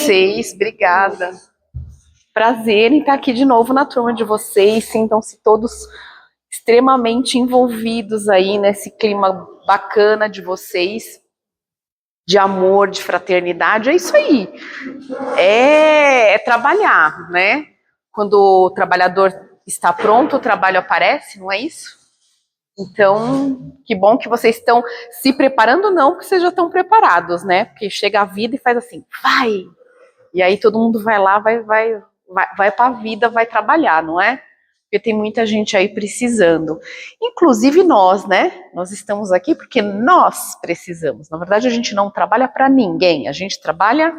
vocês, obrigada. Prazer em estar aqui de novo na turma de vocês, sintam-se todos extremamente envolvidos aí nesse clima bacana de vocês, de amor, de fraternidade, é isso aí. É trabalhar, né? Quando o trabalhador está pronto, o trabalho aparece, não é isso? Então, que bom que vocês estão se preparando, não, porque vocês já estão preparados, né? Porque chega a vida e faz assim, vai! E aí todo mundo vai lá, vai para a vida, vai trabalhar, não é? Porque tem muita gente aí precisando. Inclusive nós, né? Nós estamos aqui porque nós precisamos. Na verdade, a gente não trabalha para ninguém, a gente trabalha,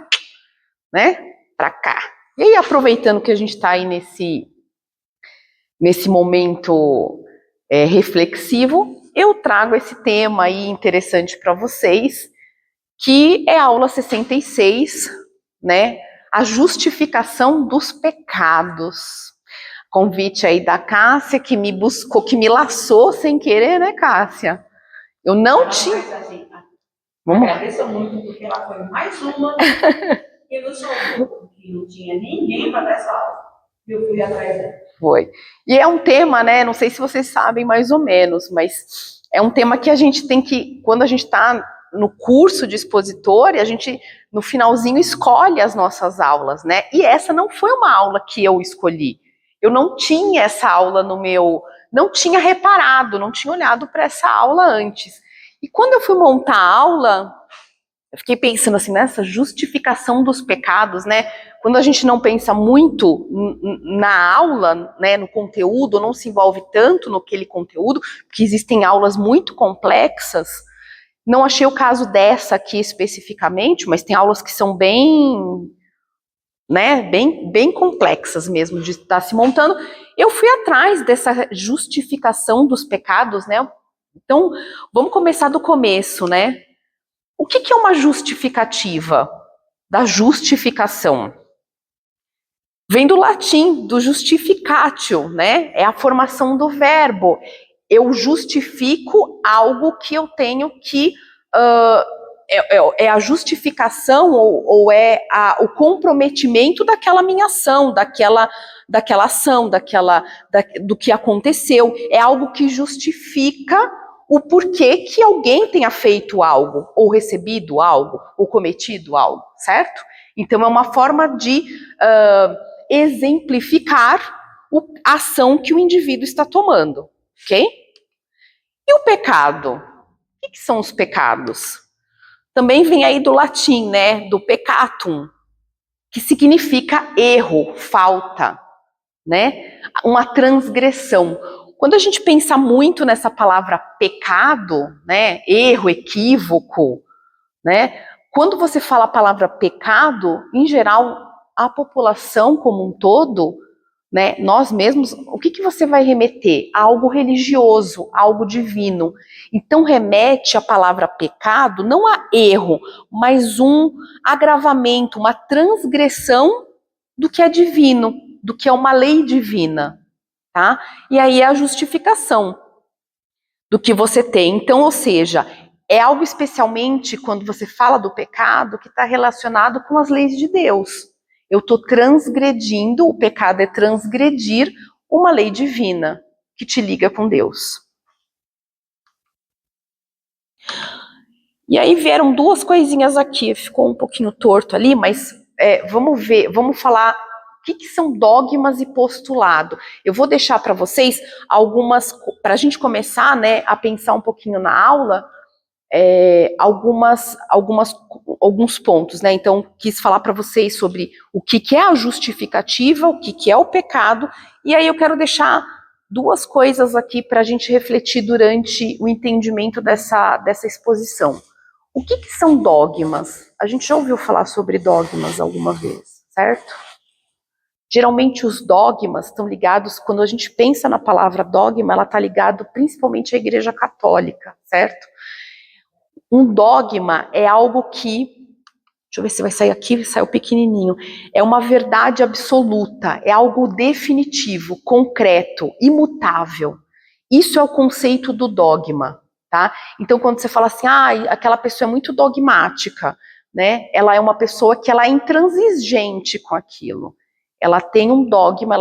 né? Para cá. E aí, aproveitando que a gente está aí nesse momento reflexivo, eu trago esse tema aí interessante para vocês, que é a aula 66, né? A justificação dos pecados. Convite aí da Cássia, que me buscou, que me laçou sem querer, né, Cássia? Eu não tinha... Vamos lá. Agradeço muito, porque ela foi mais uma que nos salvou, porque não tinha ninguém para dar essa aula. Eu fui atrás dela. Foi. E é um tema, né, não sei se vocês sabem mais ou menos, mas é um tema que a gente tem que, quando a gente está no curso de expositor, e a gente, no finalzinho, escolhe as nossas aulas, né? E essa não foi uma aula que eu escolhi. Eu não tinha essa aula no meu... Não tinha reparado, não tinha olhado para essa aula antes. E quando eu fui montar a aula, eu fiquei pensando assim, nessa justificação dos pecados, né? Quando a gente não pensa muito na aula, né, no conteúdo, não se envolve tanto naquele conteúdo, porque existem aulas muito complexas. Não achei o caso dessa aqui especificamente, mas tem aulas que são bem, né, bem complexas mesmo de estar se montando. Eu fui atrás dessa justificação dos pecados, né? Então, vamos começar do começo, né? O que é uma justificativa? Da justificação. Vem do latim, do justificatio, né? É a formação do verbo. Eu justifico algo que eu tenho que... é a justificação ou o comprometimento daquela minha ação, daquela ação, do que aconteceu. É algo que justifica o porquê que alguém tenha feito algo, ou recebido algo, ou cometido algo, certo? Então é uma forma de exemplificar a ação que o indivíduo está tomando, ok? E o pecado? O que são os pecados? Também vem aí do latim, né, do peccatum, que significa erro, falta, né, uma transgressão. Quando a gente pensa muito nessa palavra pecado, né, erro, equívoco, né, quando você fala a palavra pecado, em geral, a população como um todo, né, nós mesmos, o que você vai remeter? A algo religioso, a algo divino. Então remete a palavra pecado não a erro, mas um agravamento, uma transgressão do que é divino, do que é uma lei divina, tá? E aí é a justificação do que você tem. Então, ou seja, é algo especialmente quando você fala do pecado que está relacionado com as leis de Deus. Eu estou transgredindo, o pecado é transgredir uma lei divina que te liga com Deus. E aí vieram duas coisinhas aqui, ficou um pouquinho torto ali, mas vamos ver, vamos falar o que são dogmas e postulado. Eu vou deixar para vocês algumas, para a gente começar, né, a pensar um pouquinho na aula, alguns pontos, né? Então, quis falar para vocês sobre o que é a justificativa, o que é o pecado, e aí eu quero deixar duas coisas aqui para a gente refletir durante o entendimento dessa exposição. O que são dogmas? A gente já ouviu falar sobre dogmas alguma vez, certo? Geralmente os dogmas estão ligados, quando a gente pensa na palavra dogma, ela está ligada principalmente à Igreja Católica, certo? Um dogma é algo que, deixa eu ver se vai sair aqui, saiu pequenininho, é uma verdade absoluta, é algo definitivo, concreto, imutável. Isso é o conceito do dogma, tá? Então quando você fala assim, aquela pessoa é muito dogmática, né? Ela é uma pessoa que ela é intransigente com aquilo. Ela tem um dogma,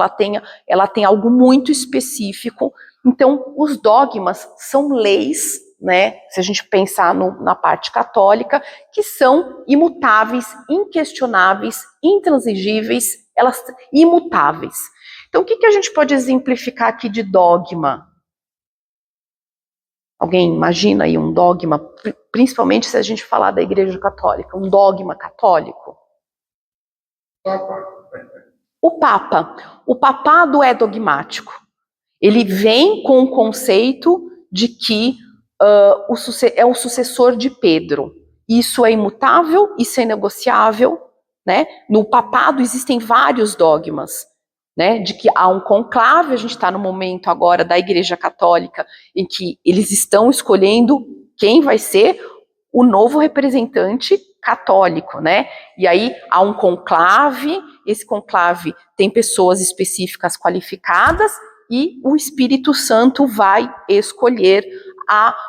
ela tem algo muito específico. Então, os dogmas são leis, né? Se a gente pensar na parte católica, que são imutáveis, inquestionáveis, intransigíveis, elas imutáveis. Então, o que a gente pode exemplificar aqui de dogma? Alguém imagina aí um dogma, principalmente se a gente falar da Igreja Católica, um dogma católico? O Papa. O papado é dogmático. Ele vem com o conceito de que é o sucessor de Pedro. Isso é imutável, isso é inegociável, né? No papado existem vários dogmas, né? De que há um conclave, a gente está no momento agora da Igreja Católica, em que eles estão escolhendo quem vai ser o novo representante católico, né? E aí há um conclave, esse conclave tem pessoas específicas qualificadas, e o Espírito Santo vai escolher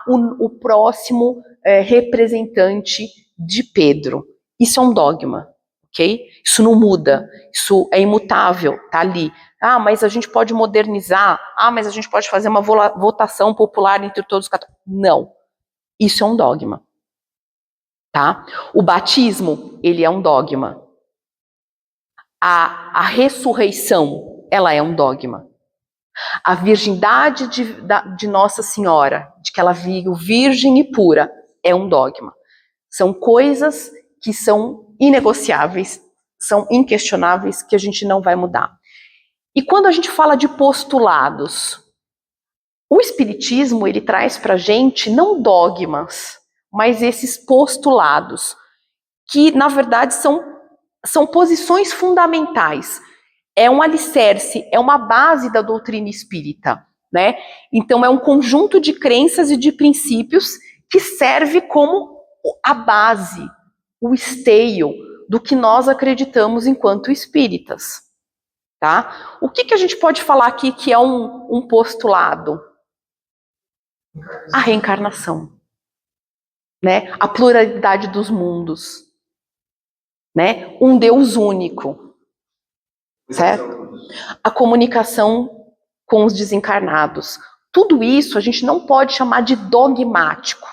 o próximo representante de Pedro. Isso é um dogma, ok? Isso não muda, isso é imutável, tá ali. Ah, mas a gente pode modernizar. Ah, mas a gente pode fazer uma votação popular entre todos os católicos. Não, isso é um dogma, tá? O batismo, ele é um dogma. A ressurreição, ela é um dogma. A virgindade de Nossa Senhora, de que ela veio virgem e pura, é um dogma. São coisas que são inegociáveis, são inquestionáveis, que a gente não vai mudar. E quando a gente fala de postulados, o Espiritismo, ele traz para a gente não dogmas, mas esses postulados, que na verdade são posições fundamentais. É um alicerce, é uma base da doutrina espírita, né? Então é um conjunto de crenças e de princípios que serve como a base, o esteio do que nós acreditamos enquanto espíritas, tá? O que a gente pode falar aqui que é um postulado? A reencarnação, né? A pluralidade dos mundos, né? Um Deus único, certo? A comunicação com os desencarnados. Tudo isso a gente não pode chamar de dogmático,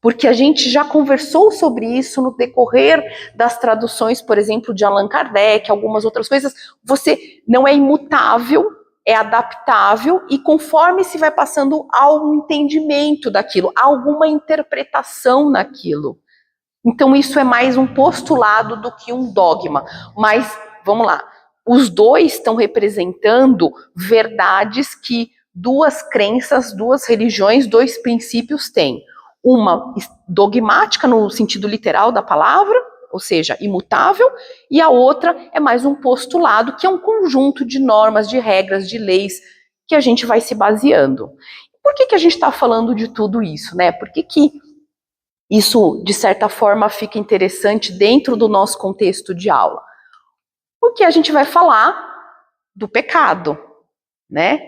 porque a gente já conversou sobre isso no decorrer das traduções, por exemplo, de Allan Kardec, algumas outras coisas. Você não é imutável, é adaptável, e conforme se vai passando ao entendimento daquilo, há alguma interpretação naquilo. Então isso é mais um postulado do que um dogma. Mas, vamos lá, os dois estão representando verdades que duas crenças, duas religiões, dois princípios têm. Uma dogmática no sentido literal da palavra, ou seja, imutável, e a outra é mais um postulado, que é um conjunto de normas, de regras, de leis, que a gente vai se baseando. Por que a gente está falando de tudo isso, né? Por que isso, de certa forma, fica interessante dentro do nosso contexto de aula? Porque a gente vai falar do pecado, né?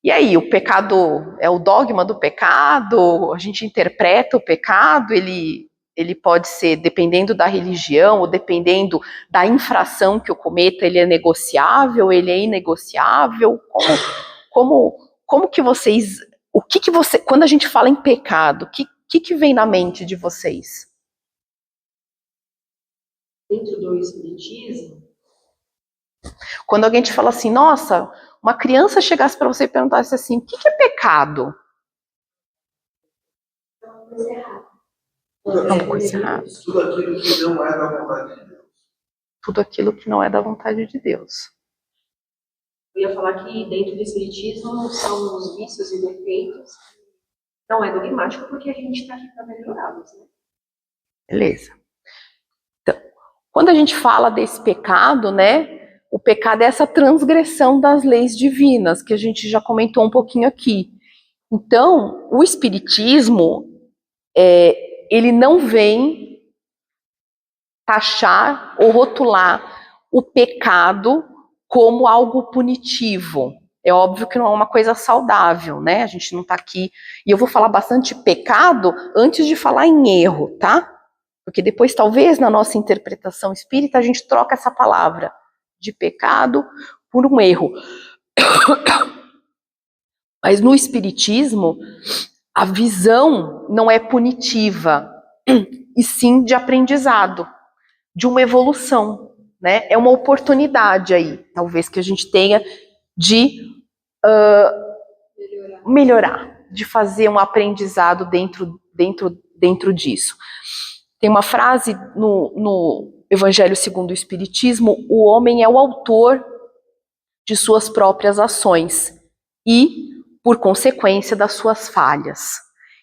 E aí, o pecado é o dogma do pecado, a gente interpreta o pecado, ele pode ser, dependendo da religião, ou dependendo da infração que eu cometa, ele é negociável, ele é inegociável. Como que vocês, quando a gente fala em pecado, o que vem na mente de vocês? Dentro do Espiritismo, quando alguém te fala assim, nossa, uma criança chegasse para você e perguntasse assim, o que é pecado? é uma coisa errada. É uma coisa errada. Tudo aquilo que não é da vontade de Deus. Tudo aquilo que não é da vontade de Deus. Eu ia falar que dentro do Espiritismo são os vícios e defeitos. Não é dogmático porque a gente está aqui para melhorá-los, né? Beleza. Então, quando a gente fala desse pecado, né? O pecado é essa transgressão das leis divinas, que a gente já comentou um pouquinho aqui. Então, o Espiritismo, ele não vem taxar ou rotular o pecado como algo punitivo. É óbvio que não é uma coisa saudável, né? A gente não está aqui... E eu vou falar bastante pecado antes de falar em erro, tá? Porque depois, talvez, na nossa interpretação espírita, a gente troca essa palavra de pecado por um erro. Mas no espiritismo, a visão não é punitiva, e sim de aprendizado, de uma evolução, né? É uma oportunidade aí, talvez, que a gente tenha de melhorar, de fazer um aprendizado dentro disso. Tem uma frase no Evangelho segundo o Espiritismo: o homem é o autor de suas próprias ações e, por consequência, das suas falhas.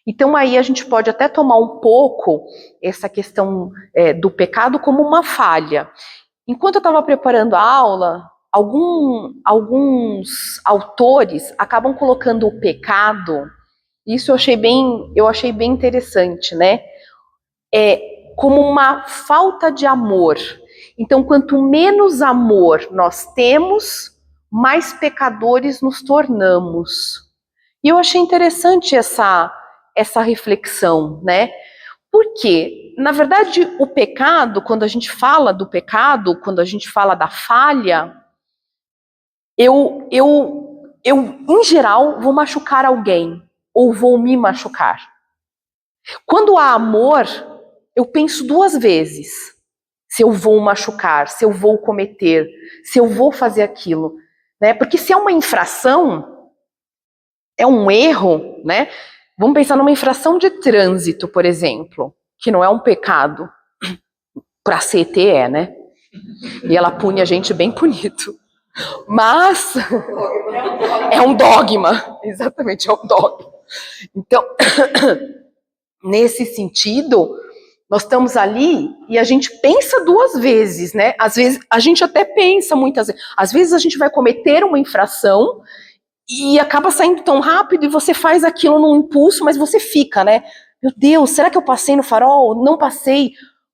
Então aí a gente pode até tomar um pouco essa questão do pecado como uma falha. Enquanto eu estava preparando a aula, alguns autores acabam colocando o pecado, isso eu achei bem interessante, né? Como uma falta de amor. Então, quanto menos amor nós temos, mais pecadores nos tornamos. E eu achei interessante essa reflexão, né? Porque, na verdade, o pecado, quando a gente fala do pecado, quando a gente fala da falha, eu em geral, vou machucar alguém, ou vou me machucar. Quando há amor, eu penso duas vezes se eu vou machucar, se eu vou cometer, se eu vou fazer aquilo, né? Porque se é uma infração, é um erro, né? Vamos pensar numa infração de trânsito, por exemplo, que não é um pecado. Para a CET né? E ela pune a gente bem bonito. Mas é um dogma, exatamente, é um dogma. Então, nesse sentido, nós estamos ali e a gente pensa duas vezes, né? Às vezes, a gente até pensa muitas vezes. Às vezes a gente vai cometer uma infração e acaba saindo tão rápido e você faz aquilo num impulso, mas você fica, né? Meu Deus, será que eu passei no farol? Não passei.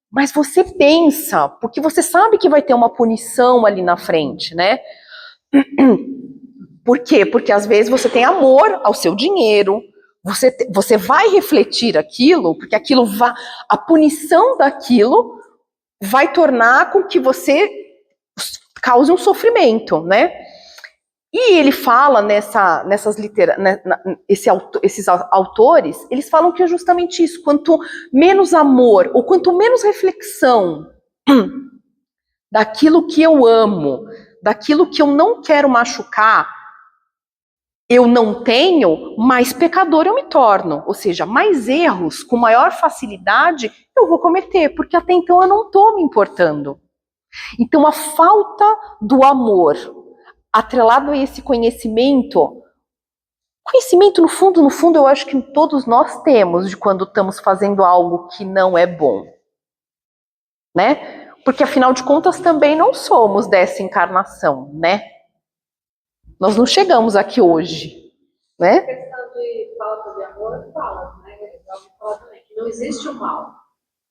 Mas você pensa, porque você sabe que vai ter uma punição ali na frente, né? Por quê? Porque às vezes você tem amor ao seu dinheiro, você vai refletir aquilo, porque a punição daquilo vai tornar com que você cause um sofrimento, né? E ele fala esses autores, eles falam que é justamente isso: quanto menos amor, ou quanto menos reflexão daquilo que eu amo, daquilo que eu não quero machucar, eu não tenho, mais pecador eu me torno. Ou seja, mais erros, com maior facilidade, eu vou cometer, porque até então eu não estou me importando. Então a falta do amor, atrelado a esse conhecimento no fundo, eu acho que todos nós temos de quando estamos fazendo algo que não é bom, né? Porque afinal de contas também não somos dessa encarnação, né? Nós não chegamos aqui hoje, né? A questão de falta de amor fala, né? Fala também que não existe o mal,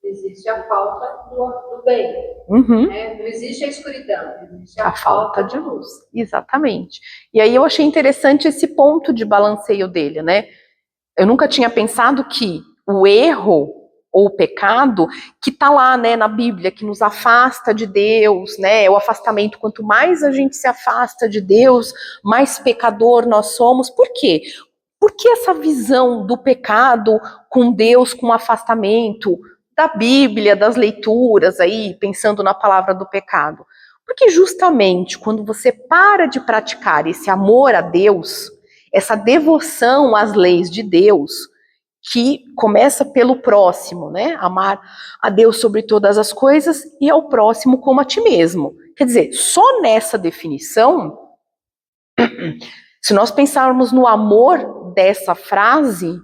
existe a falta do bem. Uhum. Né? Não existe a escuridão, existe a falta de luz. Exatamente. E aí eu achei interessante esse ponto de balanceio dele, né? Eu nunca tinha pensado que o erro ou o pecado, que está lá, né, na Bíblia, que nos afasta de Deus, né, o afastamento, quanto mais a gente se afasta de Deus, mais pecador nós somos. Por quê? Porque essa visão do pecado com Deus, com afastamento, da Bíblia, das leituras aí, pensando na palavra do pecado? Porque justamente quando você para de praticar esse amor a Deus, essa devoção às leis de Deus, que começa pelo próximo, né? Amar a Deus sobre todas as coisas e ao próximo como a ti mesmo. Quer dizer, só nessa definição, se nós pensarmos no amor dessa frase,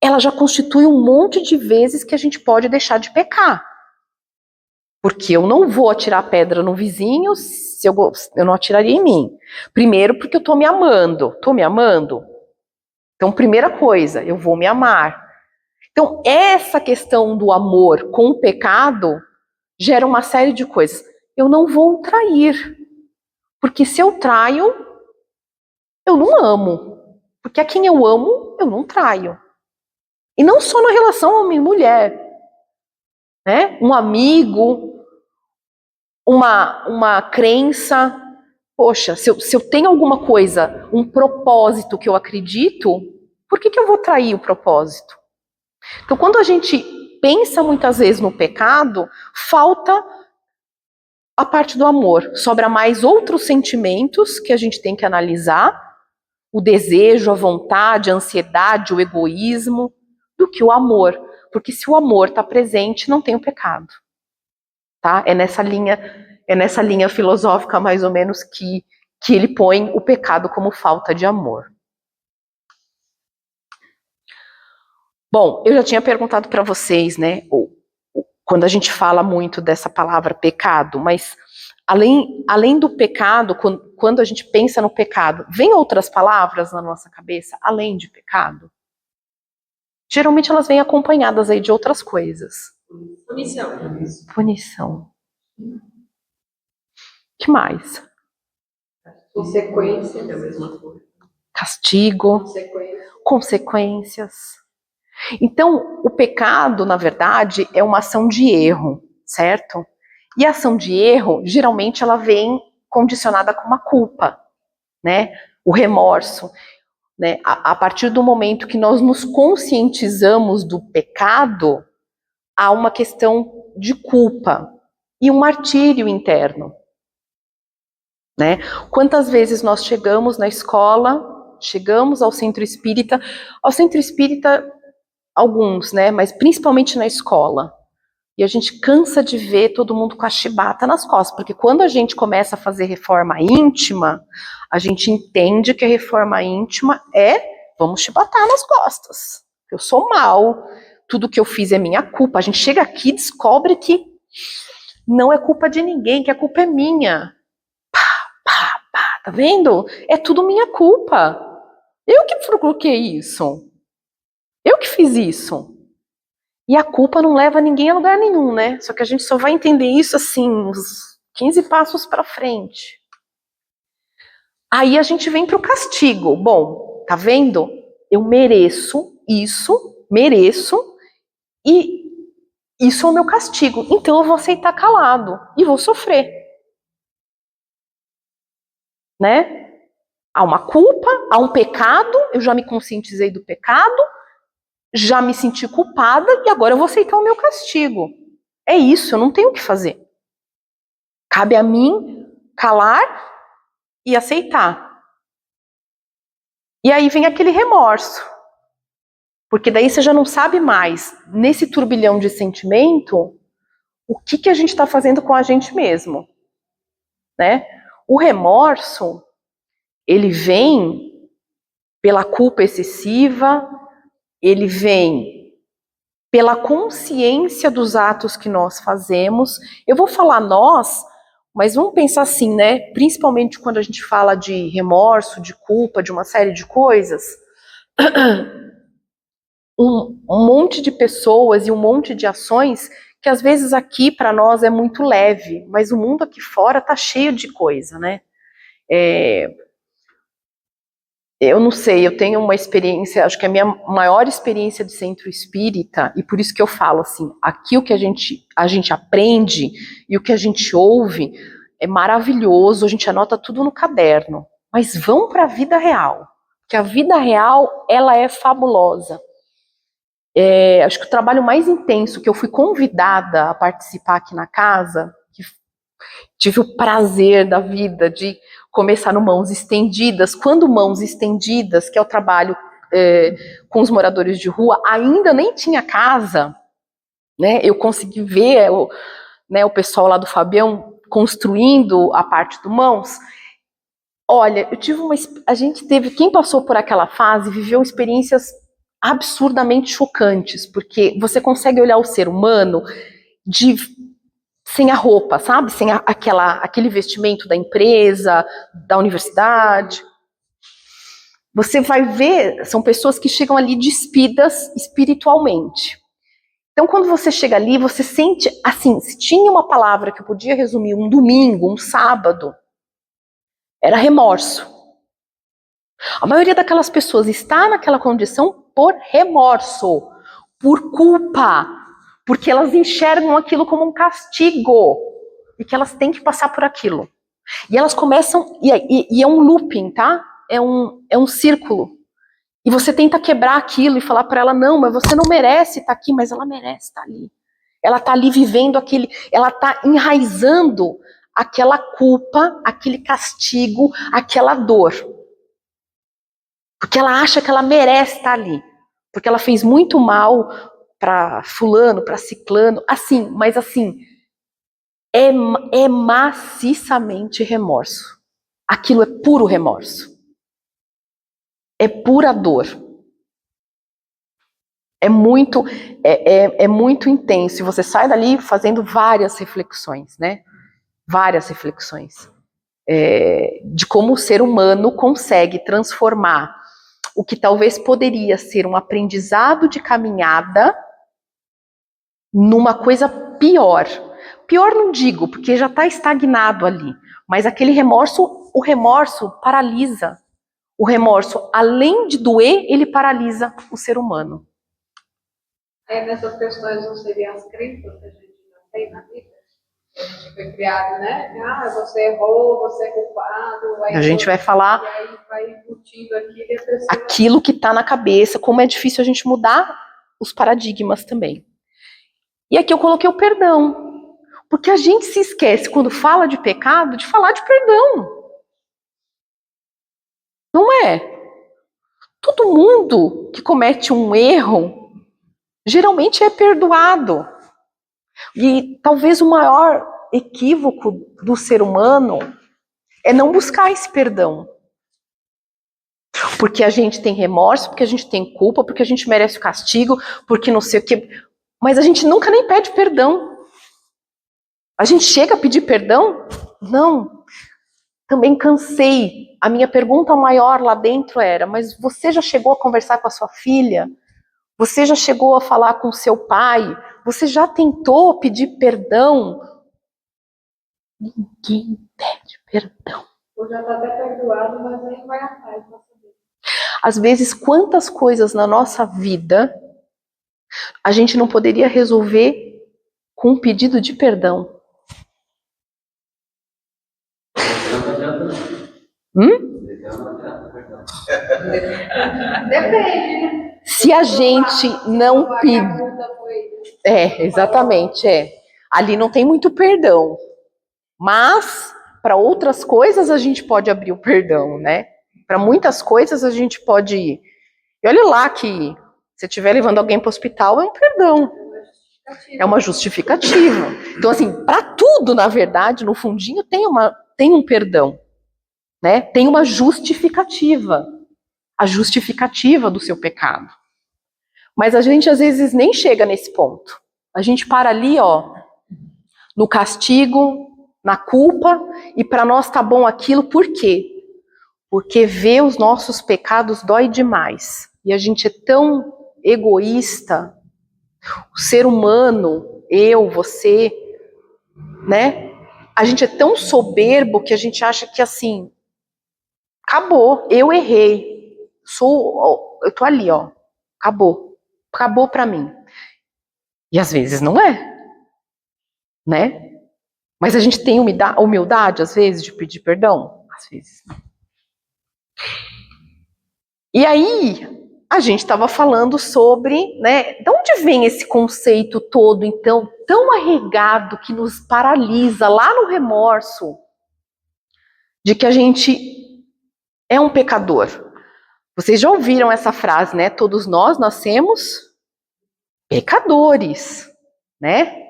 ela já constitui um monte de vezes que a gente pode deixar de pecar. Porque eu não vou atirar pedra no vizinho se eu não atiraria em mim. Primeiro, porque eu estou me amando. Estou me amando? Então, primeira coisa, eu vou me amar. Então, essa questão do amor com o pecado gera uma série de coisas. Eu não vou trair, porque se eu traio, eu não amo. Porque a quem eu amo, eu não traio. E não só na relação homem e mulher. né? Um amigo, uma crença. Poxa, se eu tenho alguma coisa, um propósito que eu acredito, por que eu vou trair o propósito? Então, quando a gente pensa muitas vezes no pecado, falta a parte do amor. Sobra mais outros sentimentos que a gente tem que analisar, o desejo, a vontade, a ansiedade, o egoísmo, do que o amor. Porque se o amor está presente, não tem o pecado. Tá? É nessa linha filosófica, mais ou menos, que ele põe o pecado como falta de amor. Bom, eu já tinha perguntado para vocês, né, quando a gente fala muito dessa palavra pecado, mas além do pecado, quando a gente pensa no pecado, vem outras palavras na nossa cabeça, além de pecado? Geralmente elas vêm acompanhadas aí de outras coisas. Punição. Que mais? Consequência da mesma coisa. Castigo. Consequências. Então, o pecado, na verdade, é uma ação de erro, certo? E a ação de erro, geralmente, ela vem condicionada com uma culpa, né? O remorso, né? A partir do momento que nós nos conscientizamos do pecado, há uma questão de culpa e um martírio interno, né? Quantas vezes nós chegamos na escola, chegamos ao centro espírita, alguns, né? Mas principalmente na escola. E a gente cansa de ver todo mundo com a chibata nas costas, porque quando a gente começa a fazer reforma íntima, a gente entende que a reforma íntima é vamos chibatar nas costas. Eu sou mal, tudo que eu fiz é minha culpa. A gente chega aqui e descobre que não é culpa de ninguém, que a culpa é minha. Tá vendo? É tudo minha culpa. Eu que coloquei isso. Eu que fiz isso. E a culpa não leva ninguém a lugar nenhum, né? Só que a gente só vai entender isso assim, uns 15 passos para frente. Aí a gente vem pro castigo. Bom, tá vendo? Eu mereço, e isso é o meu castigo. Então eu vou aceitar calado e vou sofrer. Né? Há uma culpa, há um pecado, eu já me conscientizei do pecado, já me senti culpada e agora eu vou aceitar o meu castigo. É isso, eu não tenho o que fazer. Cabe a mim calar e aceitar. E aí vem aquele remorso. Porque daí você já não sabe mais, nesse turbilhão de sentimento, o que a gente está fazendo com a gente mesmo. Né? O remorso, ele vem pela culpa excessiva, ele vem pela consciência dos atos que nós fazemos. Eu vou falar nós, mas vamos pensar assim, né? Principalmente quando a gente fala de remorso, de culpa, de uma série de coisas. Um monte de pessoas e um monte de ações que às vezes aqui para nós é muito leve, mas o mundo aqui fora tá cheio de coisa, né? Eu não sei, eu tenho uma experiência, acho que a minha maior experiência de centro espírita, e por isso que eu falo assim, aqui o que a gente aprende e o que a gente ouve é maravilhoso, a gente anota tudo no caderno, mas vão para a vida real, porque a vida real, ela é fabulosa. Acho que o trabalho mais intenso que eu fui convidada a participar aqui na casa, que tive o prazer da vida de começar no Mãos Estendidas, quando Mãos Estendidas, que é o trabalho com os moradores de rua, ainda nem tinha casa, né? Eu consegui ver o pessoal lá do Fabião construindo a parte do Mãos. Olha, quem passou por aquela fase viveu experiências absurdamente chocantes, porque você consegue olhar o ser humano sem a roupa, sabe? Sem aquele vestimento da empresa, da universidade. Você vai ver, são pessoas que chegam ali despidas espiritualmente. Então, quando você chega ali, você sente, assim, se tinha uma palavra que eu podia resumir um domingo, um sábado, era remorso. A maioria daquelas pessoas está naquela condição por remorso, por culpa, porque elas enxergam aquilo como um castigo e que elas têm que passar por aquilo. E elas começam, e é um looping, tá? É um círculo. E você tenta quebrar aquilo e falar para ela, não, mas você não merece estar aqui, mas ela merece estar ali. Ela está ali vivendo ela está enraizando aquela culpa, aquele castigo, aquela dor. Porque ela acha que ela merece estar ali. Porque ela fez muito mal para fulano, para ciclano, assim, mas assim, é maciçamente remorso. Aquilo é puro remorso. É pura dor. É muito intenso. E você sai dali fazendo várias reflexões, né? Várias reflexões. De como o ser humano consegue transformar o que talvez poderia ser um aprendizado de caminhada numa coisa pior. Pior não digo, porque já está estagnado ali. Mas aquele remorso, o remorso paralisa. O remorso, além de doer, ele paralisa o ser humano. Aí nessas questões não seriam as crenças que a gente já tem na vida? A gente foi criado, né? Você errou, você é culpado. A gente vai falar... E aí vai embutindo aquilo e a pessoa... Aquilo que está na cabeça, como é difícil a gente mudar os paradigmas também. E aqui eu coloquei o perdão. Porque a gente se esquece, quando fala de pecado, de falar de perdão. Não é? Todo mundo que comete um erro, geralmente é perdoado. E talvez o maior equívoco do ser humano é não buscar esse perdão. Porque a gente tem remorso, porque a gente tem culpa, porque a gente merece o castigo, porque não sei o quê. Mas a gente nunca nem pede perdão. A gente chega a pedir perdão? Não. Também cansei. A minha pergunta maior lá dentro era, mas você já chegou a conversar com a sua filha? Você já chegou a falar com o seu pai? Você já tentou pedir perdão? Ninguém pede perdão. Ou já está até perdoado, mas nem vai atrás para saber. Às vezes, quantas coisas na nossa vida a gente não poderia resolver com um pedido de perdão? Depende, né? Se a gente não pedir... exatamente, Ali não tem muito perdão. Mas, para outras coisas, a gente pode abrir o perdão, né? Para muitas coisas, a gente pode ir. E olha lá que, se estiver levando alguém para o hospital, é um perdão. É uma justificativa. Então, assim, para tudo, na verdade, no fundinho, tem um perdão. Né? Tem uma justificativa. A justificativa do seu pecado. Mas a gente, às vezes, nem chega nesse ponto. A gente para ali, no castigo, na culpa, e para nós tá bom aquilo, por quê? Porque ver os nossos pecados dói demais. E a gente é tão egoísta, o ser humano, eu, você, né? A gente é tão soberbo que a gente acha que assim, acabou, eu errei, eu tô ali, acabou pra mim. E às vezes não é, né? Mas a gente tem humildade, às vezes, de pedir perdão? Às vezes não. E aí, a gente estava falando sobre, né, de onde vem esse conceito todo, então, tão arraigado que nos paralisa lá no remorso, de que a gente é um pecador. Vocês já ouviram essa frase, né? Todos nós nascemos pecadores, né?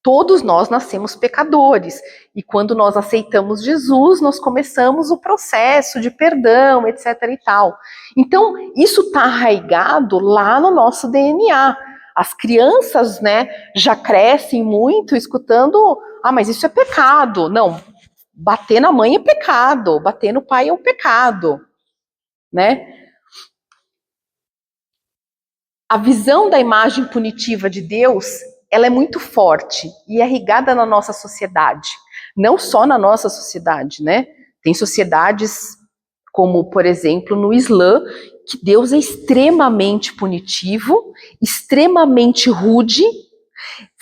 Todos nós nascemos pecadores. E quando nós aceitamos Jesus, nós começamos o processo de perdão, etc. e tal. Então, isso está arraigado lá no nosso DNA. As crianças, né, já crescem muito escutando, mas isso é pecado. Não, bater na mãe é pecado, bater no pai é um pecado, né? A visão da imagem punitiva de Deus, ela é muito forte e é irrigada na nossa sociedade. Não só na nossa sociedade, né? Tem sociedades como, por exemplo, no Islã, que Deus é extremamente punitivo, extremamente rude,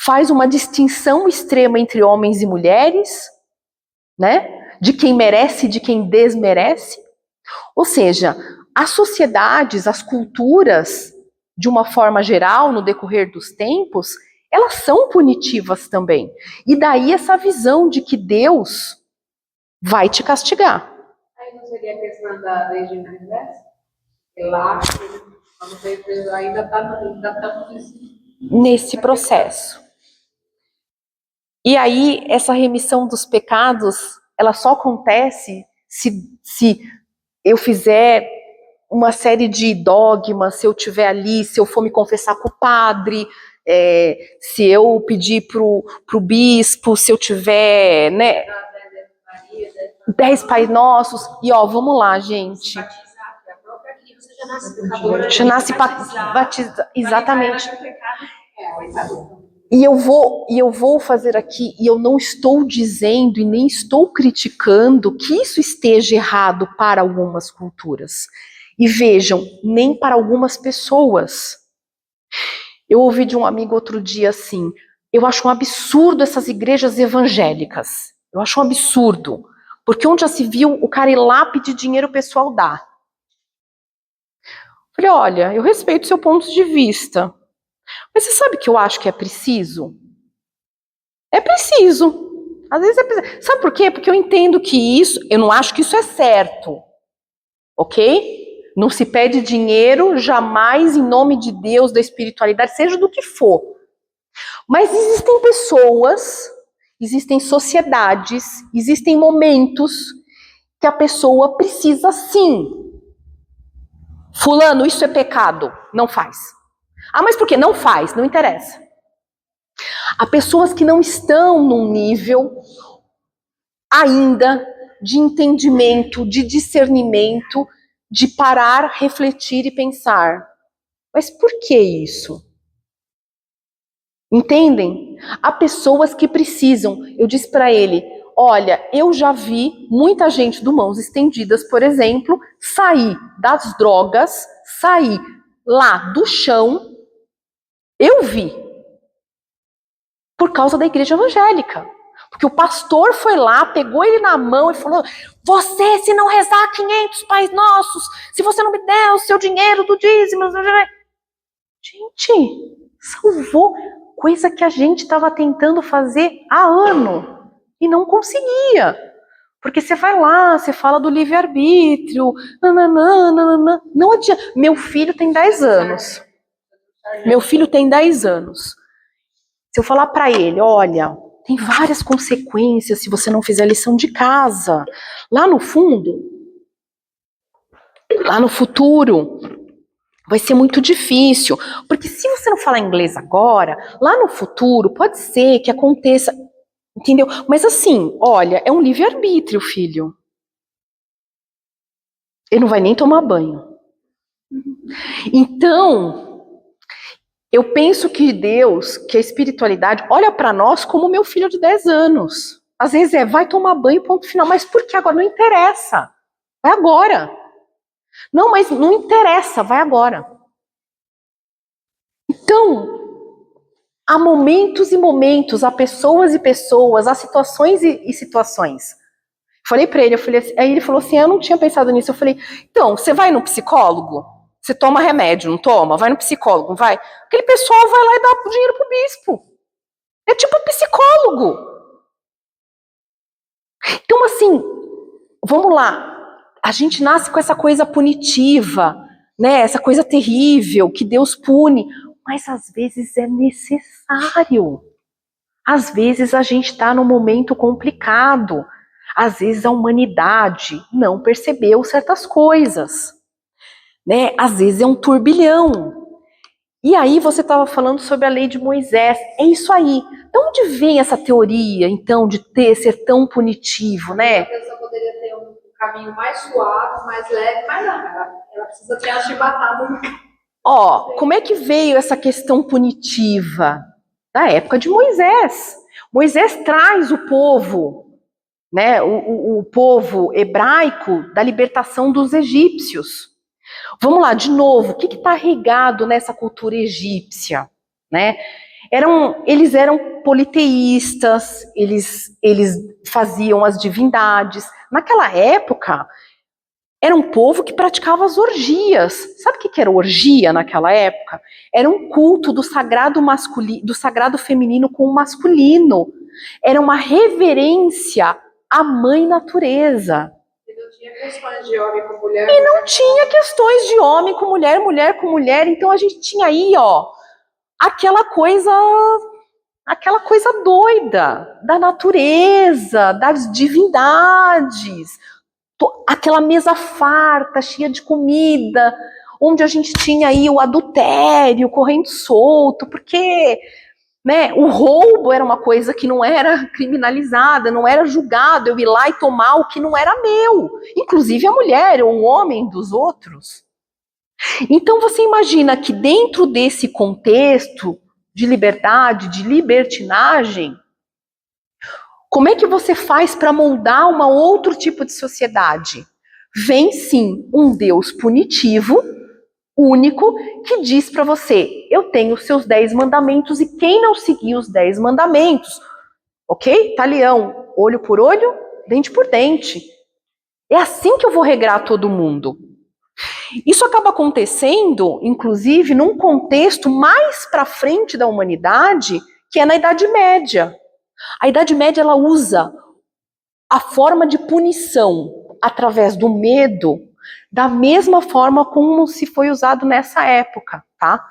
faz uma distinção extrema entre homens e mulheres, né? De quem merece e de quem desmerece. Ou seja, as sociedades, as culturas, de uma forma geral, no decorrer dos tempos, elas são punitivas também. E daí essa visão de que Deus vai te castigar. Aí não seria a questão da lei de Moisés? Lá, ainda estamos nesse processo. E aí, essa remissão dos pecados, ela só acontece se eu fizer uma série de dogmas, se eu estiver ali, se eu for me confessar com o padre, se eu pedir pro bispo, se eu tiver, né, 10 Pai Nossos, e ó, vamos lá, gente. Já nasce batizada, exatamente. E eu vou fazer aqui, e eu não estou dizendo e nem estou criticando que isso esteja errado para algumas culturas. E vejam, nem para algumas pessoas. Eu ouvi de um amigo outro dia assim, eu acho um absurdo essas igrejas evangélicas. Eu acho um absurdo. Porque onde já se viu o cara ir lá pedir dinheiro o pessoal dá. Falei, olha, eu respeito o seu ponto de vista. Mas você sabe que eu acho que é preciso? É preciso. Às vezes é preciso. Sabe por quê? Porque eu entendo que isso, eu não acho que isso é certo. Ok? Não se pede dinheiro jamais em nome de Deus, da espiritualidade, seja do que for. Mas existem pessoas, existem sociedades, existem momentos que a pessoa precisa sim. Fulano, isso é pecado. Não faz. Ah, mas por quê? Não faz, não interessa. Há pessoas que não estão num nível ainda de entendimento, de discernimento, de parar, refletir e pensar. Mas por que isso? Entendem? Há pessoas que precisam. Eu disse para ele, olha, eu já vi muita gente do Mãos Estendidas, por exemplo, sair das drogas, sair lá do chão. Eu vi. Por causa da igreja evangélica. Porque o pastor foi lá, pegou ele na mão e falou, você, se não rezar 500 Pais Nossos, se você não me der o seu dinheiro do dízimo... Gente, salvou coisa que a gente estava tentando fazer há ano e não conseguia. Porque você vai lá, você fala do livre-arbítrio, não adianta. Meu filho tem 10 anos. Meu filho tem 10 anos. Se eu falar para ele, olha, tem várias consequências se você não fizer a lição de casa. Lá no fundo, lá no futuro, vai ser muito difícil. Porque se você não falar inglês agora, lá no futuro, pode ser que aconteça, entendeu? Mas assim, olha, é um livre-arbítrio, filho. Ele não vai nem tomar banho. Então... eu penso que Deus, que a espiritualidade, olha para nós como meu filho de 10 anos. Às vezes vai tomar banho, ponto final. Mas por que agora? Não interessa. Vai agora. Não, mas não interessa, vai agora. Então, há momentos e momentos, há pessoas e pessoas, há situações e situações. Falei para ele, aí ele falou assim, eu não tinha pensado nisso. Eu falei, então, você vai no psicólogo? Você toma remédio, não toma? Vai no psicólogo, não vai? Aquele pessoal vai lá e dá dinheiro pro bispo. É tipo um psicólogo. Então, assim, vamos lá. A gente nasce com essa coisa punitiva, né? Essa coisa terrível, que Deus pune. Mas às vezes é necessário. Às vezes a gente está num momento complicado. Às vezes a humanidade não percebeu certas coisas. Né? Às vezes é um turbilhão. E aí você estava falando sobre a lei de Moisés. É isso aí. De onde vem essa teoria, então, de ser tão punitivo, né? A pessoa poderia ter um caminho mais suave, mais leve, mas não, ela precisa ter as chibatadas. Ó, como é que veio essa questão punitiva? Da época de Moisés. Moisés traz o povo, né, o povo hebraico da libertação dos egípcios. Vamos lá, de novo, o que está regado nessa cultura egípcia? Né? Eles eram politeístas, eles faziam as divindades. Naquela época, era um povo que praticava as orgias. Sabe o que era orgia naquela época? Era um culto do sagrado masculino, do sagrado feminino com o masculino. Era uma reverência à mãe natureza. E não tinha questões de homem com mulher. E não tinha questões de homem com mulher, mulher com mulher. Então a gente tinha aí, ó, aquela coisa doida da natureza, das divindades, aquela mesa farta, cheia de comida, onde a gente tinha aí o adultério correndo solto, porque, né, o roubo era uma coisa que não era criminalizada, não era julgado, eu ir lá e tomar o que não era meu, inclusive a mulher ou o homem dos outros. Então você imagina que dentro desse contexto de liberdade, de libertinagem, como é que você faz para moldar um outro tipo de sociedade? Vem sim um Deus punitivo, único, que diz para você, eu tenho os seus 10 mandamentos e quem não seguir os 10 mandamentos, ok? Talião, olho por olho, dente por dente. É assim que eu vou regrar todo mundo. Isso acaba acontecendo, inclusive, num contexto mais para frente da humanidade, que é na Idade Média. A Idade Média, ela usa a forma de punição através do medo da mesma forma como se foi usado nessa época, tá?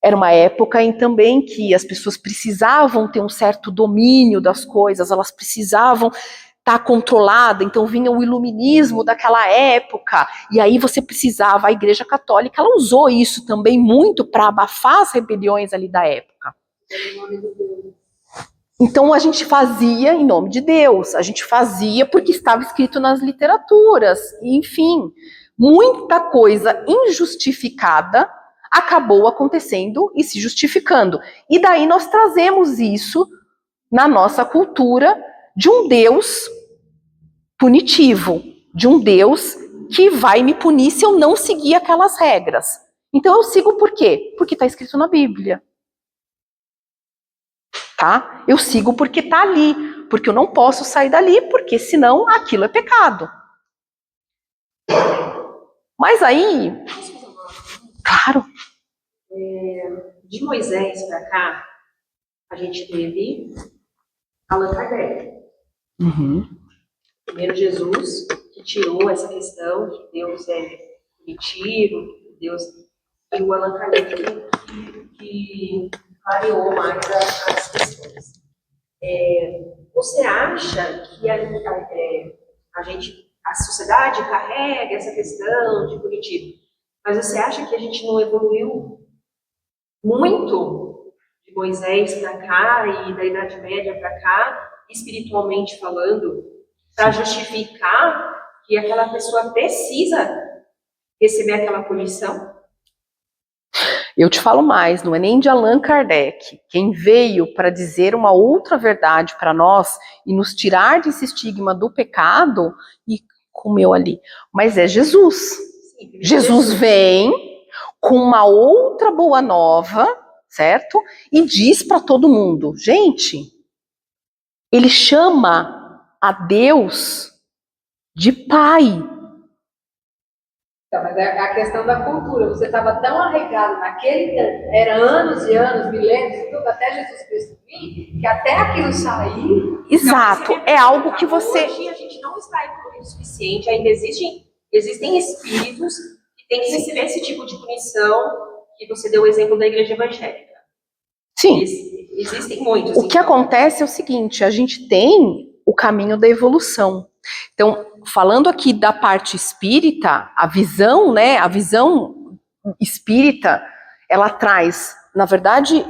Era uma época em também que as pessoas precisavam ter um certo domínio das coisas, elas precisavam estar controladas, então vinha o iluminismo daquela época, e aí você precisava, a Igreja Católica, ela usou isso também muito para abafar as rebeliões ali da época. Então a gente fazia em nome de Deus, a gente fazia porque estava escrito nas literaturas, enfim, muita coisa injustificada acabou acontecendo e se justificando. E daí nós trazemos isso na nossa cultura de um Deus punitivo, de um Deus que vai me punir se eu não seguir aquelas regras. Então eu sigo por quê? Porque está escrito na Bíblia. Tá? Eu sigo porque está ali, porque eu não posso sair dali, porque senão aquilo é pecado. Mas aí, claro. De Moisés para cá, a gente teve Allan Kardec. Primeiro Jesus, que tirou essa questão de Deus é punitivo, Deus, e o Allan Kardec que clareou mais as questões. Você acha que a sociedade carrega essa questão de punitivo, mas você acha que a gente não evoluiu muito de Moisés para cá e da Idade Média para cá, espiritualmente falando, para justificar que aquela pessoa precisa receber aquela punição? Eu te falo mais, não é nem de Allan Kardec. Quem veio para dizer uma outra verdade para nós e nos tirar desse estigma do pecado, e comeu ali, mas é Jesus. Sim, Jesus vem com uma outra boa nova, certo? E diz para todo mundo, gente, ele chama a Deus de Pai. Então, mas é a questão da cultura. Você estava tão arraigado naquele tempo, era anos e anos, milênios e tudo, até Jesus Cristo vir, que até aquilo sair... Exato, é algo que você... Hoje a gente não está evoluído o suficiente, ainda existem espíritos que têm que receber esse tipo de punição, que você deu o exemplo da igreja evangélica. Sim. Existem muitos. O que acontece é o seguinte, a gente tem o caminho da evolução. Então, falando aqui da parte espírita, a visão, né, a visão espírita, ela traz, na verdade,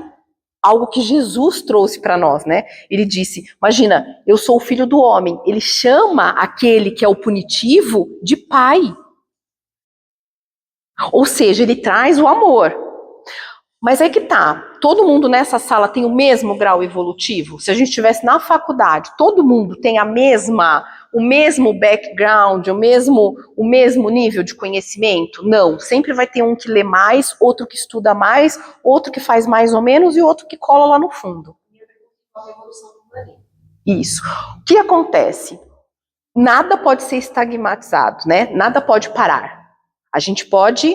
algo que Jesus trouxe para nós, né? Ele disse, imagina, eu sou o filho do homem. Ele chama aquele que é o punitivo de pai. Ou seja, ele traz o amor. Mas aí que tá, todo mundo nessa sala tem o mesmo grau evolutivo? Se a gente estivesse na faculdade, todo mundo tem o mesmo background, o mesmo nível de conhecimento? Não, sempre vai ter um que lê mais, outro que estuda mais, outro que faz mais ou menos e outro que cola lá no fundo. Isso. O que acontece? Nada pode ser estigmatizado, né? Nada pode parar. A gente pode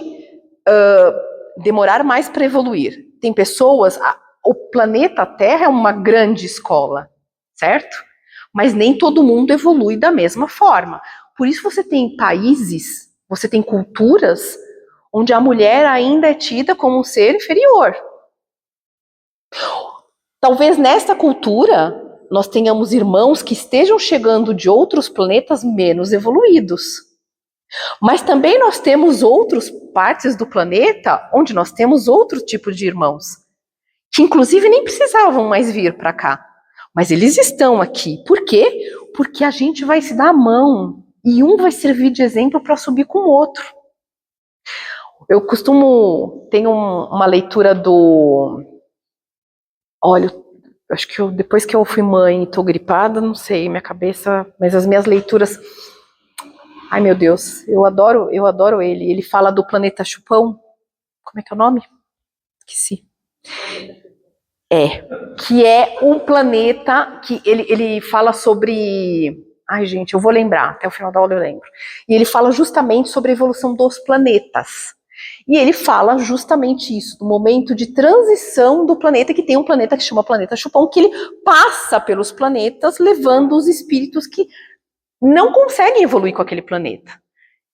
demorar mais para evoluir. Tem pessoas, o planeta Terra é uma grande escola, certo? Mas nem todo mundo evolui da mesma forma. Por isso você tem países, você tem culturas onde a mulher ainda é tida como um ser inferior. Talvez nesta cultura nós tenhamos irmãos que estejam chegando de outros planetas menos evoluídos. Mas também nós temos outras partes do planeta onde nós temos outro tipo de irmãos, que inclusive nem precisavam mais vir para cá. Mas eles estão aqui. Por quê? Porque a gente vai se dar a mão e um vai servir de exemplo para subir com o outro. Eu costumo... Tenho uma leitura do... Olha, acho que depois que eu fui mãe e tô gripada, não sei, minha cabeça... Mas as minhas leituras... Ai, meu Deus, eu adoro ele. Ele fala do planeta Chupão. Como é que é o nome? Esqueci. Que é um planeta que ele fala sobre... Ai, gente, eu vou lembrar, até o final da aula eu lembro. E ele fala justamente sobre a evolução dos planetas. E ele fala justamente isso, do momento de transição do planeta, que tem um planeta que chama Planeta Chupão, que ele passa pelos planetas, levando os espíritos que não conseguem evoluir com aquele planeta.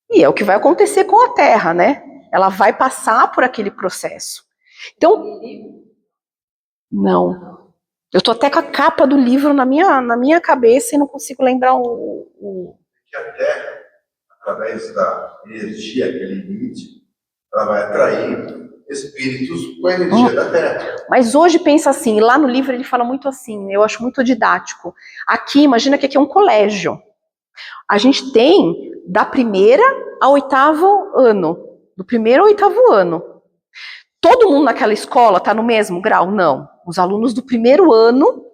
E é o que vai acontecer com a Terra, né? Ela vai passar por aquele processo. Então, não. Eu tô até com a capa do livro na minha cabeça e não consigo lembrar Que a Terra, através da energia que ele emite, ela vai atrair espíritos com a energia da Terra. Mas hoje pensa assim, lá no livro ele fala muito assim, eu acho muito didático. Aqui, imagina que aqui é um colégio. A gente tem da primeira ao 8º ano. Do primeiro ao 8º ano. Todo mundo naquela escola está no mesmo grau? Não. Os alunos do primeiro ano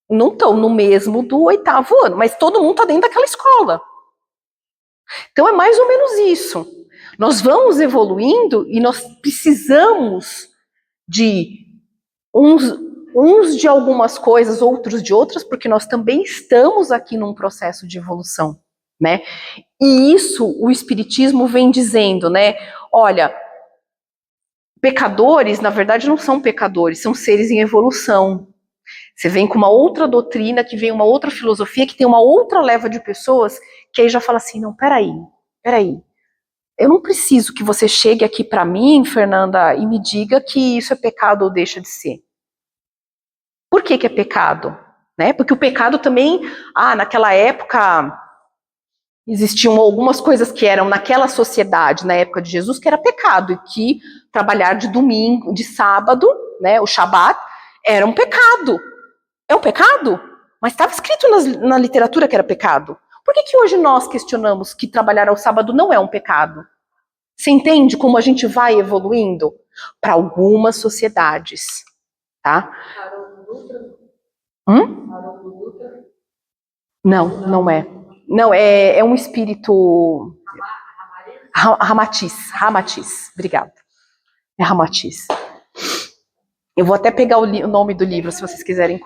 não estão no mesmo do 8º ano, mas todo mundo está dentro daquela escola. Então é mais ou menos isso. Nós vamos evoluindo e nós precisamos de uns de algumas coisas, outros de outras, porque nós também estamos aqui num processo de evolução, né? E isso o Espiritismo vem dizendo, né? Olha, pecadores, na verdade, não são pecadores, são seres em evolução. Você vem com uma outra doutrina, que vem uma outra filosofia, que tem uma outra leva de pessoas, que aí já fala assim, não, peraí. Eu não preciso que você chegue aqui para mim, Fernanda, e me diga que isso é pecado ou deixa de ser. Por que é pecado? Né? Porque o pecado também, naquela época, existiam algumas coisas que eram naquela sociedade, na época de Jesus, que era pecado, e que trabalhar de domingo, de sábado, né, o Shabat, era um pecado. É um pecado? Mas estava escrito na literatura que era pecado. Por que hoje nós questionamos que trabalhar ao sábado não é um pecado? Você entende como a gente vai evoluindo? Para algumas sociedades, tá? Não é. Não, é um espírito... Ramatiz, obrigada. É Ramatiz. Eu vou até pegar o nome do livro, se vocês quiserem.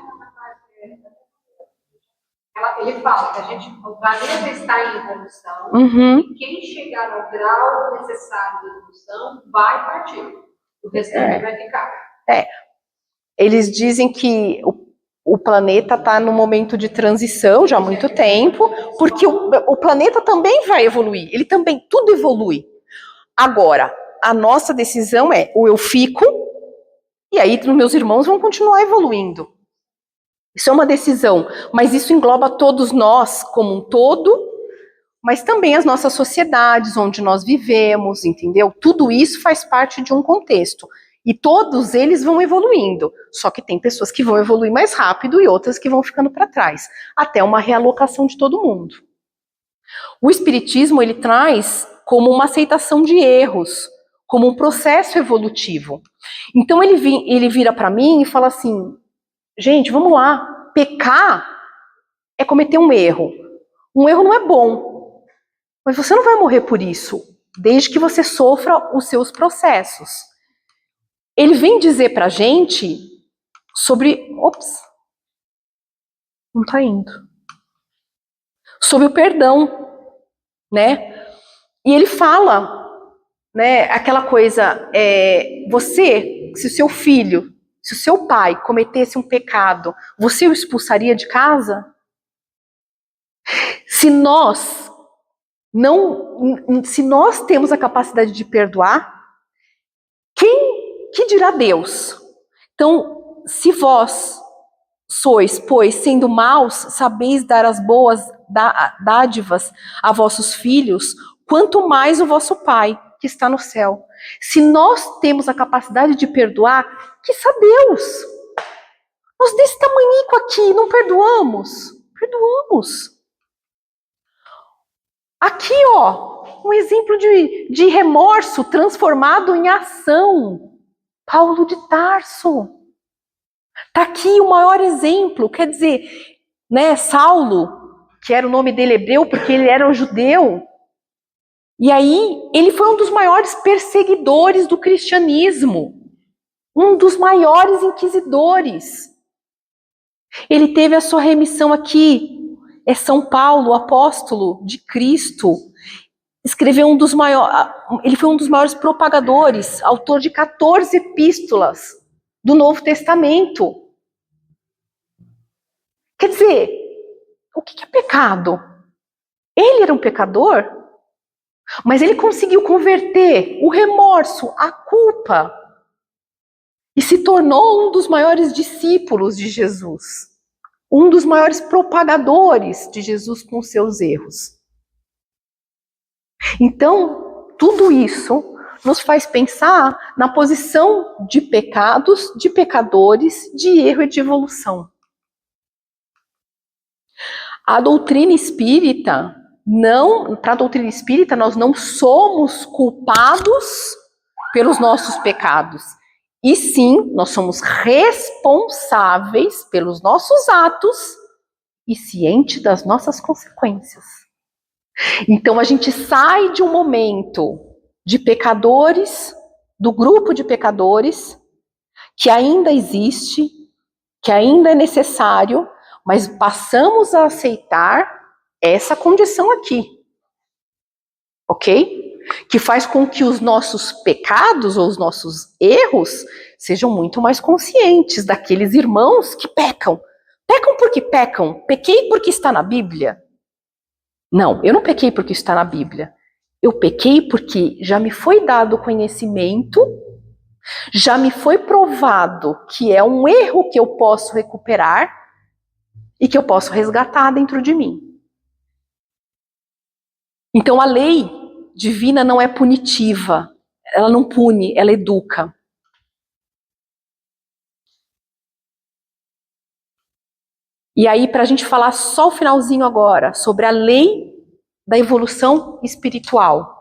Ele fala que o planeta está em evolução, e quem chegar ao grau necessário de evolução vai partir. O restante vai ficar. Eles dizem que o planeta está no momento de transição já há muito tempo, porque o planeta também vai evoluir, ele também, tudo evolui. Agora, a nossa decisão é, ou eu fico, e aí os meus irmãos vão continuar evoluindo. Isso é uma decisão, mas isso engloba todos nós como um todo, mas também as nossas sociedades, onde nós vivemos, entendeu? Tudo isso faz parte de um contexto. E todos eles vão evoluindo, só que tem pessoas que vão evoluir mais rápido e outras que vão ficando para trás, até uma realocação de todo mundo. O Espiritismo, ele traz como uma aceitação de erros, como um processo evolutivo. Então ele vira para mim e fala assim, gente, vamos lá, pecar é cometer um erro. Um erro não é bom, mas você não vai morrer por isso, desde que você sofra os seus processos. Ele vem dizer pra gente sobre... Ops, não tá indo. Sobre o perdão, né? E ele fala, né, aquela coisa, você, se o seu filho, se o seu pai cometesse um pecado, você o expulsaria de casa? Se nós temos a capacidade de perdoar, que dirá Deus? Então, se vós sois, pois, sendo maus, sabeis dar as boas dádivas a vossos filhos, quanto mais o vosso Pai, que está no céu. Se nós temos a capacidade de perdoar, quiçá Deus. Nós desse tamanhico aqui, não perdoamos? Perdoamos. Aqui, ó, um exemplo de remorso transformado em ação. Paulo de Tarso. Está aqui o maior exemplo, quer dizer, né, Saulo, que era o nome dele hebreu porque ele era um judeu, e aí ele foi um dos maiores perseguidores do cristianismo, um dos maiores inquisidores. Ele teve a sua remissão aqui, é São Paulo, o apóstolo de Cristo, escreveu ele foi um dos maiores propagadores, autor de 14 epístolas do Novo Testamento. Quer dizer, o que é pecado? Ele era um pecador, mas ele conseguiu converter o remorso, a culpa, e se tornou um dos maiores discípulos de Jesus, um dos maiores propagadores de Jesus com seus erros. Então, tudo isso nos faz pensar na posição de pecados, de pecadores, de erro e de evolução. A doutrina espírita, para a doutrina espírita, nós não somos culpados pelos nossos pecados. E sim, nós somos responsáveis pelos nossos atos e cientes das nossas consequências. Então a gente sai de um momento de pecadores, do grupo de pecadores, que ainda existe, que ainda é necessário, mas passamos a aceitar essa condição aqui, ok? Que faz com que os nossos pecados ou os nossos erros sejam muito mais conscientes daqueles irmãos que pecam. Pecam porque pecam. Pequei porque está na Bíblia. Não, eu não pequei porque está na Bíblia. Eu pequei porque já me foi dado conhecimento, já me foi provado que é um erro que eu posso recuperar e que eu posso resgatar dentro de mim. Então a lei divina não é punitiva, ela não pune, ela educa. E aí, para a gente falar só o finalzinho agora, sobre a lei da evolução espiritual,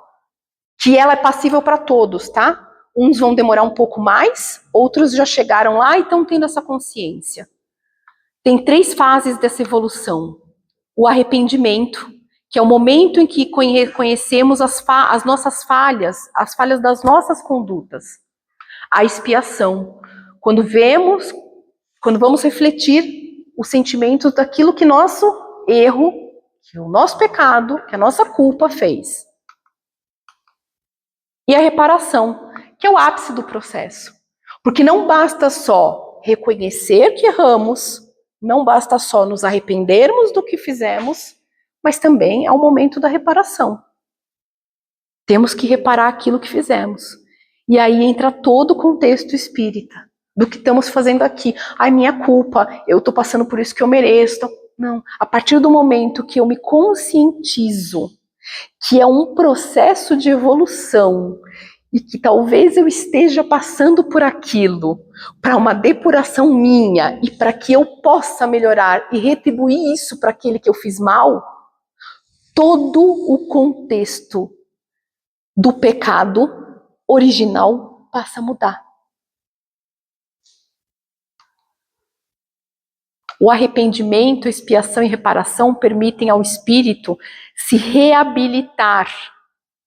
que ela é passível para todos, tá? Uns vão demorar um pouco mais, outros já chegaram lá e estão tendo essa consciência. Tem 3 fases dessa evolução. O arrependimento, que é o momento em que conhecemos as nossas falhas, as falhas das nossas condutas. A expiação, quando vamos refletir os sentimentos daquilo que nosso erro, que o nosso pecado, que a nossa culpa fez. E a reparação, que é o ápice do processo. Porque não basta só reconhecer que erramos, não basta só nos arrependermos do que fizemos, mas também é o momento da reparação. Temos que reparar aquilo que fizemos. E aí entra todo o contexto espírita, do que estamos fazendo aqui. Ai, minha culpa, eu estou passando por isso que eu mereço. Não, a partir do momento que eu me conscientizo que é um processo de evolução e que talvez eu esteja passando por aquilo para uma depuração minha e para que eu possa melhorar e retribuir isso para aquele que eu fiz mal, todo o contexto do pecado original passa a mudar. O arrependimento, expiação e reparação permitem ao espírito se reabilitar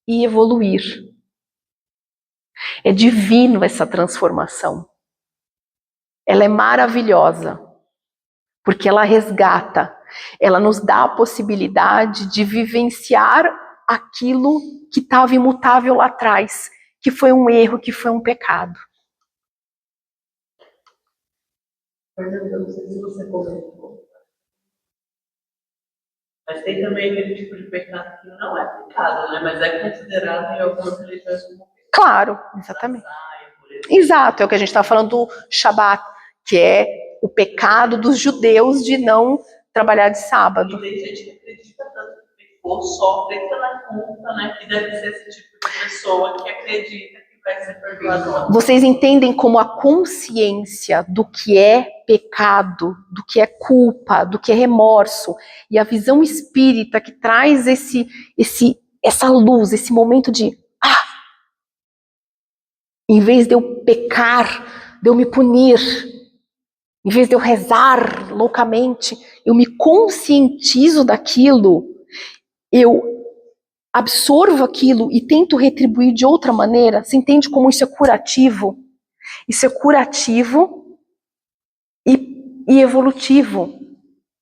e evoluir. É divino essa transformação. Ela é maravilhosa, porque ela resgata, ela nos dá a possibilidade de vivenciar aquilo que estava imutável lá atrás, que foi um erro, que foi um pecado. Fernanda, não sei se você comentou, mas tem também aquele tipo de pecado que não é pecado, né? Mas é considerado em algumas religiões como pecado. Claro, exatamente. Exato, é o que a gente está falando do Shabat, que é o pecado dos judeus de não trabalhar de sábado. E tem gente que acredita tanto que pecou, sofre pela culpa, né? Que deve ser esse tipo de pessoa que acredita que vai ser perdoado. Vocês entendem como a consciência do que é pecado, do que é culpa, do que é remorso, e a visão espírita que traz essa luz, esse momento de em vez de eu pecar, de eu me punir, em vez de eu rezar loucamente, eu me conscientizo daquilo, eu absorvo aquilo e tento retribuir de outra maneira. Você entende como isso é curativo? Isso é curativo e evolutivo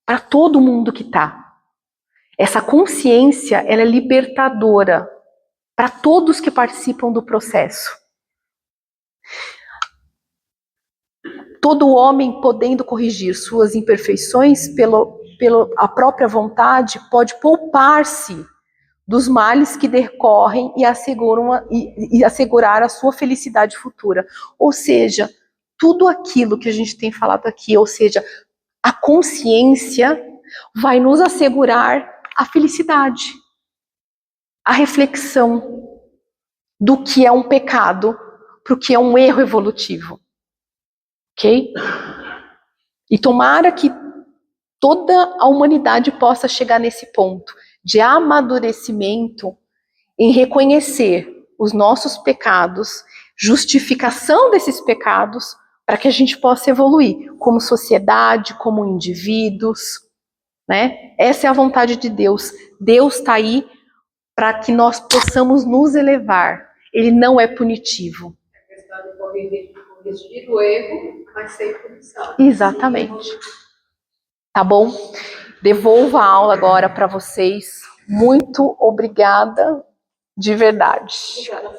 para todo mundo que está. Essa consciência, ela é libertadora para todos que participam do processo. Todo homem, podendo corrigir suas imperfeições pela própria vontade, pode poupar-se dos males que decorrem e assegurar a sua felicidade futura. Ou seja, tudo aquilo que a gente tem falado aqui, ou seja, a consciência vai nos assegurar a felicidade, a reflexão do que é um pecado para o que é um erro evolutivo. Ok? E tomara que toda a humanidade possa chegar nesse ponto de amadurecimento em reconhecer os nossos pecados, justificação desses pecados, para que a gente possa evoluir como sociedade, como indivíduos, né? Essa é a vontade de Deus. Deus está aí para que nós possamos nos elevar. Ele não é punitivo. A questão de corrigir o erro, mas sem punição. Exatamente. Tá bom? Devolvo a aula agora para vocês. Muito obrigada, de verdade. Obrigada.